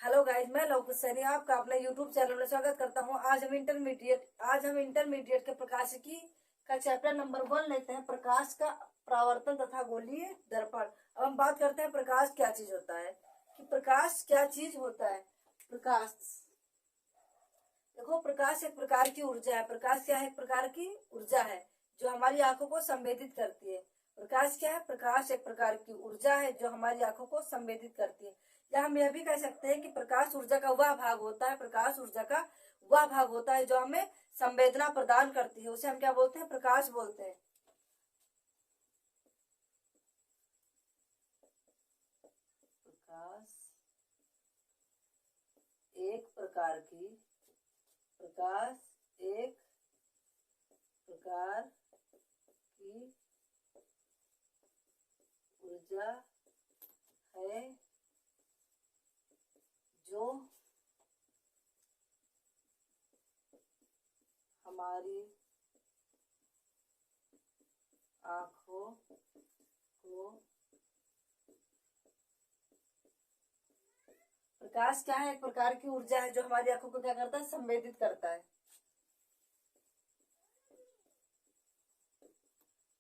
Hello guys, मैं लवकुश सैनी आपका अपने यूट्यूब चैनल में स्वागत करता हूं। आज हम इंटरमीडिएट के प्रकाशिकी का चैप्टर नंबर 1 लेते हैं, प्रकाश का परावर्तन तथा गोलीय दर्पण। अब हम बात करते हैं प्रकाश क्या चीज होता है, कि प्रकाश क्या चीज होता है। प्रकाश, देखो, प्रकाश एक प्रकार की ऊर्जा है। प्रकाश क्या है? एक प्रकार की ऊर्जा है जो हमारी आंखों को संवेदित करती है। प्रकाश क्या है? प्रकाश एक प्रकार की ऊर्जा है जो हमारी आंखों को संवेदित करती है। या हम यह भी कह सकते हैं कि प्रकाश ऊर्जा का वह भाग होता है, प्रकाश ऊर्जा का वह भाग होता है जो हमें संवेदना प्रदान करती है। उसे हम क्या बोलते हैं? प्रकाश बोलते हैं। प्रकाश एक प्रकार की ऊर्जा है जो हमारी आंखों को, प्रकाश क्या है? एक प्रकार की ऊर्जा है जो हमारी आंखों को क्या करता है? संवेदित करता है।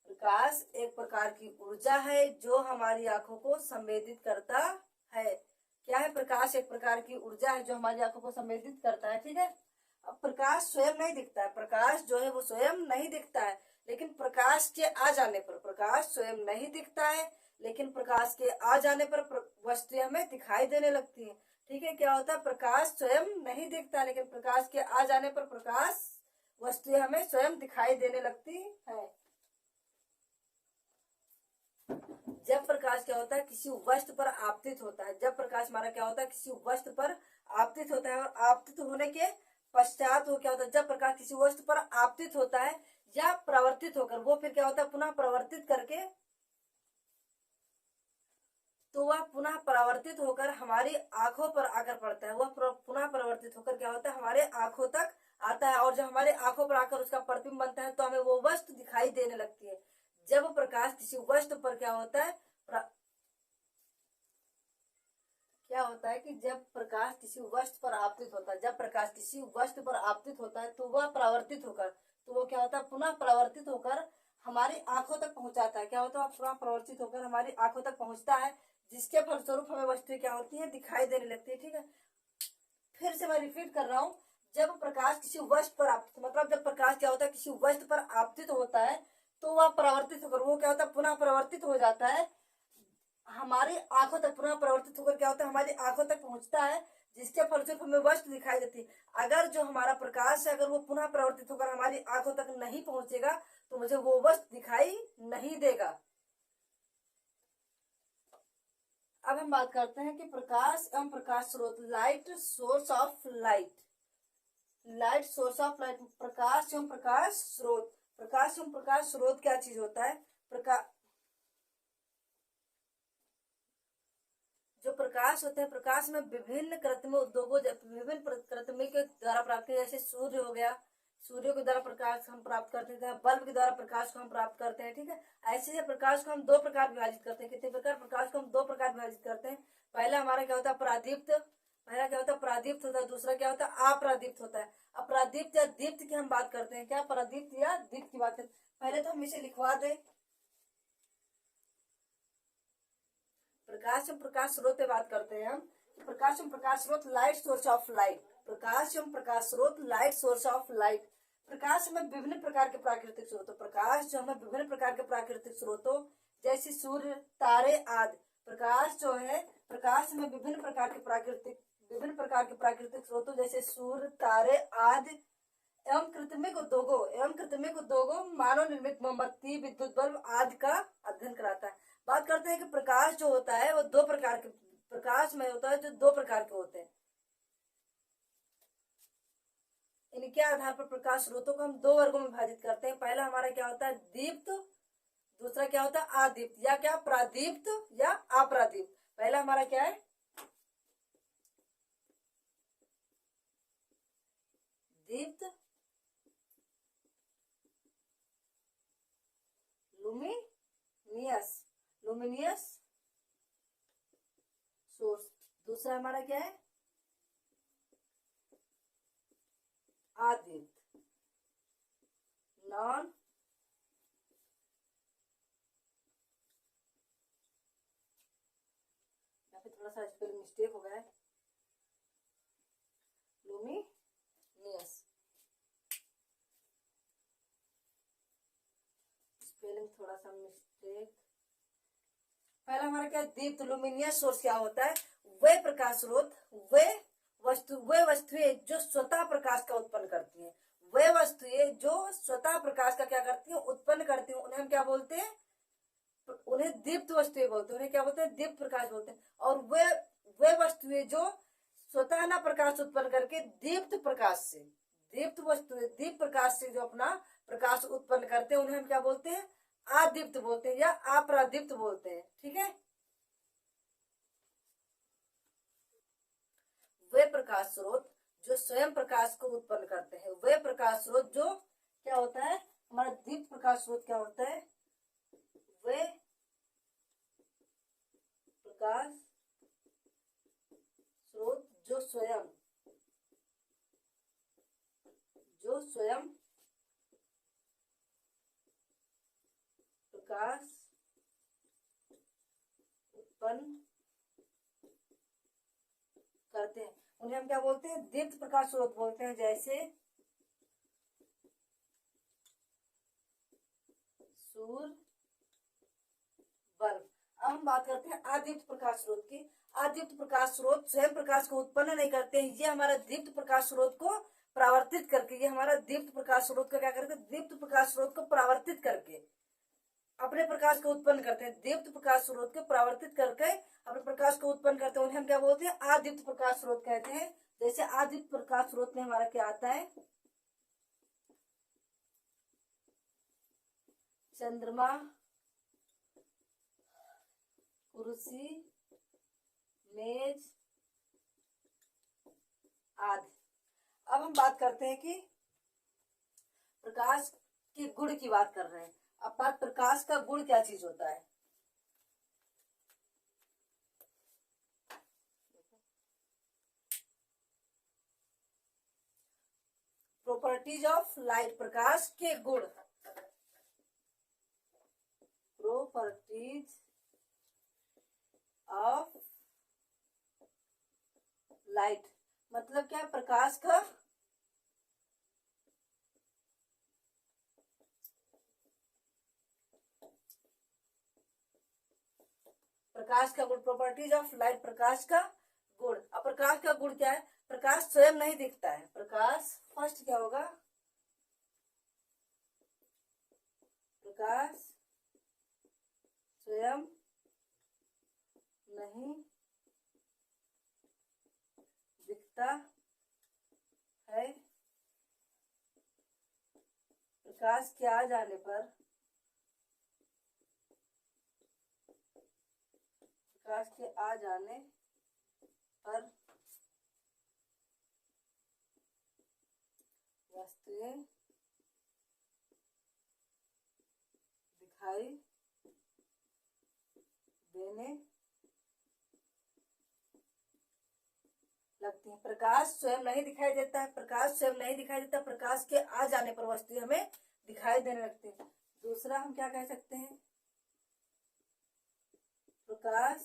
प्रकाश एक प्रकार की ऊर्जा है जो हमारी आंखों को संवेदित करता है। क्या है? प्रकाश एक प्रकार की ऊर्जा है जो हमारी आंखों को संवेदित करता है। ठीक है। अब प्रकाश स्वयं नहीं दिखता है, प्रकाश जो है वो स्वयं नहीं दिखता है, लेकिन प्रकाश के आ जाने पर, प्रकाश स्वयं नहीं दिखता है लेकिन प्रकाश के आ जाने पर वस्तुएं हमें दिखाई देने लगती है। ठीक है। क्या होता है? प्रकाश स्वयं नहीं दिखता लेकिन प्रकाश के आ जाने पर प्रकाश वस्तुएं हमें स्वयं दिखाई देने लगती है। जब प्रकाश क्या होता है? किसी वस्तु पर आपतित होता है। जब प्रकाश हमारा क्या होता है? किसी वस्तु पर आपतित होता है, और आपतित होने के पश्चात वो क्या होता है? जब प्रकाश किसी वस्तु पर आपतित होता है या प्रवर्तित होकर, वो फिर क्या होता है? पुनः प्रवर्तित करके, तो वह पुनः परावर्तित होकर हमारी आंखों पर आकर पड़ता है। वह पुनः परावर्तित होकर क्या होता है? हमारे आंखों तक आता है, और जब हमारे आंखों पर आकर उसका प्रतिबिंब बनता है तो हमें वो वस्तु दिखाई देने लगती है। जब प्रकाश किसी वस्तु पर क्या होता है? क्या होता है कि जब प्रकाश किसी वस्तु पर आपतित होता है, जब प्रकाश किसी वस्तु पर आपतित होता है तो वह परावर्तित होकर, तो वो क्या होता है? पुनः परावर्तित होकर हमारी आंखों तक पहुंचाता है। क्या होता है? पुनः परावर्तित होकर हमारी आंखों तक पहुंचता है, जिसके फलस्वरूप हमें वस्तुएं क्या होती है? दिखाई देने लगती है। ठीक है। फिर से मैं रिपीट कर रहा हूँ। जब प्रकाश किसी वस्तु पर आपतित, मतलब जब प्रकाश क्या होता है? किसी वस्तु पर आपतित होता है तो वह परावर्तित होकर वो क्या होता है? पुनः परावर्तित हो जाता है, हमारी आंखों तक पुनः परिवर्तित होकर क्या होता है? हमारी आंखों तक पहुंचता है, जिसके फलस्वरूप हमें वस्तु दिखाई देती है। अगर जो हमारा प्रकाश है, अगर वो पुनः परिवर्तित होकर हमारी आंखों तक नहीं पहुंचेगा तो मुझे वो वस्तु दिखाई नहीं देगा। अब हम बात करते हैं कि प्रकाश एवं प्रकाश स्रोत, light source of light. Light source of light, प्रकाश एवं प्रकाश स्रोत। प्रकाश एवं प्रकाश स्रोत क्या चीज होता है? जो प्रकाश होते हैं, प्रकाश में विभिन्न कृत्रिम उद्योगों, विभिन्न कृत्रिम के द्वारा प्राप्त, जैसे सूर्य हो गया, सूर्य के द्वारा प्रकाश हम प्राप्त करते हैं, बल्ब के द्वारा प्रकाश को हम प्राप्त करते हैं। ठीक है। ऐसे प्रकाश को हम दो प्रकार विभाजित करते हैं। कितने प्रकार? प्रकाश को हम दो प्रकार विभाजित करते हैं। पहला हमारा क्या होता है? प्रादीप्त। पहला क्या होता है? प्रादीप्त होता है। दूसरा क्या होता है? अप्रादीप्त होता है। अप्रादीप्त या दीप्त की हम बात करते हैं। क्या? प्रादीप्त या दीप्त की बात करते हैं। पहले तो हम इसे लिखवा दें। प्रकाश एवं प्रकाश स्रोत पे बात करते हैं हम। प्रकाश एवं प्रकाश स्रोत, लाइट सोर्स ऑफ लाइट। प्रकाश एवं प्रकाश स्रोत, लाइट सोर्स ऑफ लाइट। प्रकाश में विभिन्न प्रकार के प्राकृतिक स्रोतों, प्रकाश जो हमें विभिन्न प्रकार के प्राकृतिक स्रोतों जैसे सूर्य, तारे आदि। प्रकाश जो है, प्रकाश में विभिन्न प्रकार के प्राकृतिक स्रोतों जैसे सूर्य, तारे आदि एवं कृत्रिमिक उद्योगों, मानव निर्मित मोमबत्ती, विद्युत बल्ब आदि का अध्ययन कराता है। बात करते हैं कि प्रकाश जो होता है वो दो प्रकार के, प्रकाश में होता है जो दो प्रकार के होते हैं। इनके आधार पर प्रकाश स्रोतों को हम दो वर्गों में विभाजित करते हैं। पहला हमारा क्या होता है? दीप्त। दूसरा क्या होता है? अदीप्त, या क्या? प्रादीप्त या अप्रादीप्त। पहला हमारा क्या है? दीप्त, लुमिनियस, लुमिनियस सोर्स। दूसरा हमारा क्या है? आदीप्त, नॉन, यहाँ पे थोड़ा सा स्पेलिंग मिस्टेक हो गया है, लुमिनियस, स्पेलिंग थोड़ा सा मिस्टेक। पहला हमारा क्या, दीप्त लुमिनियस सोर्स क्या होता है, वे प्रकाश स्रोत, वे वस्तुएं जो स्वतः प्रकाश का उत्पन्न करती हैं, वे वस्तुएं जो स्वतः प्रकाश का क्या करती हैं, उत्पन्न करती हैं, उन्हें हम क्या बोलते हैं, उन्हें दीप्त वस्तुएं बोलते हैं, उन्हें क्या बोलते हैं, दीप्त प्रकाश बोलते हैं। और वे वस्तुएं जो स्वतः ना प्रकाश उत्पन्न करके दीप्त प्रकाश से, दीप्त वस्तुएं दीप्त प्रकाश से जो अपना प्रकाश उत्पन्न करते हैं, उन्हें हम क्या बोलते हैं, आदीप्त बोलते हैं या अप्रादीप्त बोलते हैं। ठीक है, वे प्रकाश स्रोत जो स्वयं प्रकाश को उत्पन्न करते हैं, वे प्रकाश स्रोत जो क्या होता है, हमारा दीप्त प्रकाश स्रोत क्या होता है, वे प्रकाश स्रोत जो स्वयं प्रकाश उत्पन्न करते हैं, उन्हें हम क्या बोलते हैं, दीप्त प्रकाश स्रोत बोलते हैं। जैसे सूर्य, बल्ब। अब हम बात करते हैं अदीप्त प्रकाश स्रोत की। अदीप्त प्रकाश स्रोत स्वयं प्रकाश को उत्पन्न नहीं करते हैं, ये हमारा दीप्त प्रकाश स्रोत को परावर्तित करके, ये हमारा दीप्त प्रकाश स्रोत को क्या करते हैं, दीप्त प्रकाश स्रोत को परावर्तित करके अपने प्रकाश को उत्पन्न करते हैं। दीप्त प्रकाश स्रोत को परावर्तित करके अपने प्रकाश को उत्पन्न करते हैं, उन्हें हम क्या बोलते हैं, अदीप्त प्रकाश स्रोत कहते हैं। जैसे अदीप्त प्रकाश स्रोत में हमारा क्या आता है, चंद्रमा, कुर्सी, मेज आदि। अब हम बात करते हैं कि प्रकाश के गुण की बात कर रहे हैं। अब बात, प्रकाश का गुण क्या चीज होता है, प्रॉपर्टीज ऑफ लाइट, प्रकाश के गुण, प्रॉपर्टीज ऑफ लाइट मतलब क्या, प्रकाश का गुण, प्रॉपर्टीज ऑफ लाइट, प्रकाश का गुण। अब प्रकाश का गुण क्या है, प्रकाश स्वयं नहीं दिखता है, प्रकाश फर्स्ट क्या होगा, प्रकाश स्वयं नहीं दिखता है, प्रकाश के आ जाने पर, प्रकाश के आ जाने पर वस्तुएं दिखाई देने लगती हैं। प्रकाश स्वयं नहीं दिखाई देता है, प्रकाश स्वयं नहीं दिखाई देता, प्रकाश के आ जाने पर वस्तुएं हमें दिखाई देने लगती हैं। दूसरा हम क्या कह सकते हैं, प्रकाश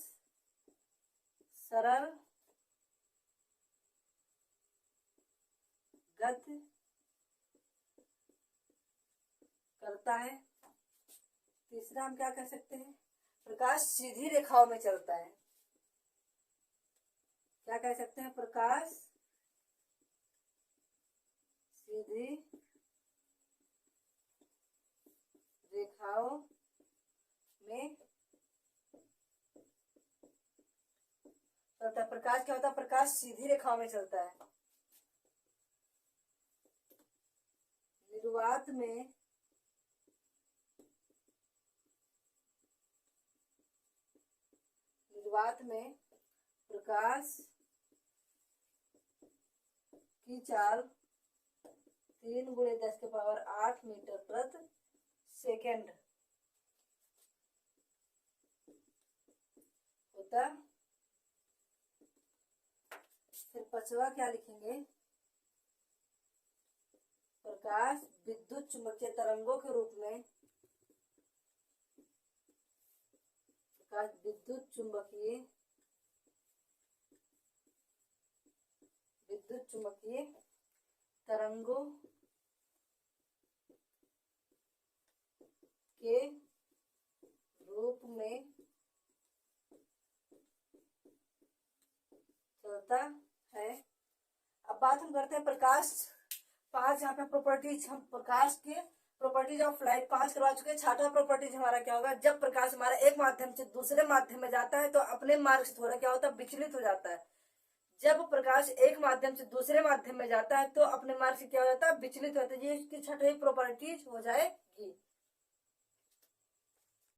सरल गति करता है। तीसरा हम क्या कह सकते हैं, प्रकाश सीधी रेखाओं में चलता है। क्या कह सकते हैं, प्रकाश सीधी रेखाओं में चलता है। प्रकाश क्या होता है, प्रकाश सीधी रेखाओं में चलता है। निर्वात में प्रकाश की चाल 3 × 10⁸ मीटर प्रति सेकेंड होता। फिर 5वां क्या लिखेंगे, प्रकाश विद्युत चुम्बकीय तरंगों के रूप में, प्रकाश विद्युत चुम्बकीय तरंगों के रूप में चलता है। अब बात हम करते हैं प्रकाश 5, यहाँ पे प्रॉपर्टीज, हम प्रकाश के प्रॉपर्टीज ऑफ लाइट 5 करवा चुके हैं। छठा प्रॉपर्टीज हमारा क्या होगा, जब प्रकाश हमारा एक माध्यम से दूसरे माध्यम में जाता है तो अपने मार्ग से थोड़ा क्या होता है, विचलित हो जाता है। जब प्रकाश एक माध्यम से दूसरे माध्यम में जाता है तो अपने मार्ग से क्या हो जाता है, विचलित होता है। ये इसकी छठी प्रॉपर्टीज हो जाएगी।